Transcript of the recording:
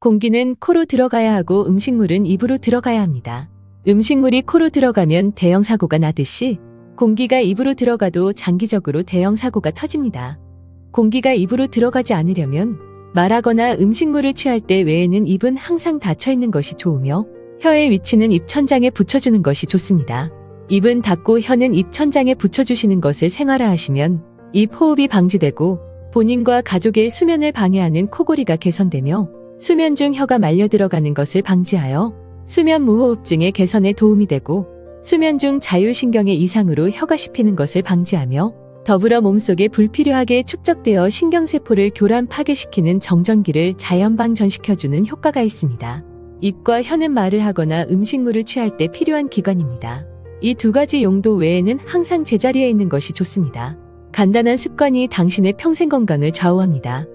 공기는 코로 들어가야 하고 음식물은 입으로 들어가야 합니다. 음식물이 코로 들어가면 대형 사고가 나듯이 공기가 입으로 들어가도 장기적으로 대형 사고가 터집니다. 공기가 입으로 들어가지 않으려면 말하거나 음식물을 취할 때 외에는 입은 항상 닫혀 있는 것이 좋으며 혀의 위치는 입 천장에 붙여주는 것이 좋습니다. 입은 닫고 혀는 입 천장에 붙여주시는 것을 생활화하시면 입 호흡이 방지되고 본인과 가족의 수면을 방해하는 코골이가 개선되며 수면 중 혀가 말려 들어가는 것을 방지하여 수면 무호흡증의 개선에 도움이 되고 수면 중 자율신경의 이상으로 혀가 씹히는 것을 방지하며 더불어 몸속에 불필요하게 축적되어 신경세포를 교란 파괴시키는 정전기를 자연방전시켜주는 효과가 있습니다. 입과 혀는 말을 하거나 음식물을 취할 때 필요한 기관입니다. 이 두 가지 용도 외에는 항상 제자리에 있는 것이 좋습니다. 간단한 습관이 당신의 평생 건강을 좌우합니다.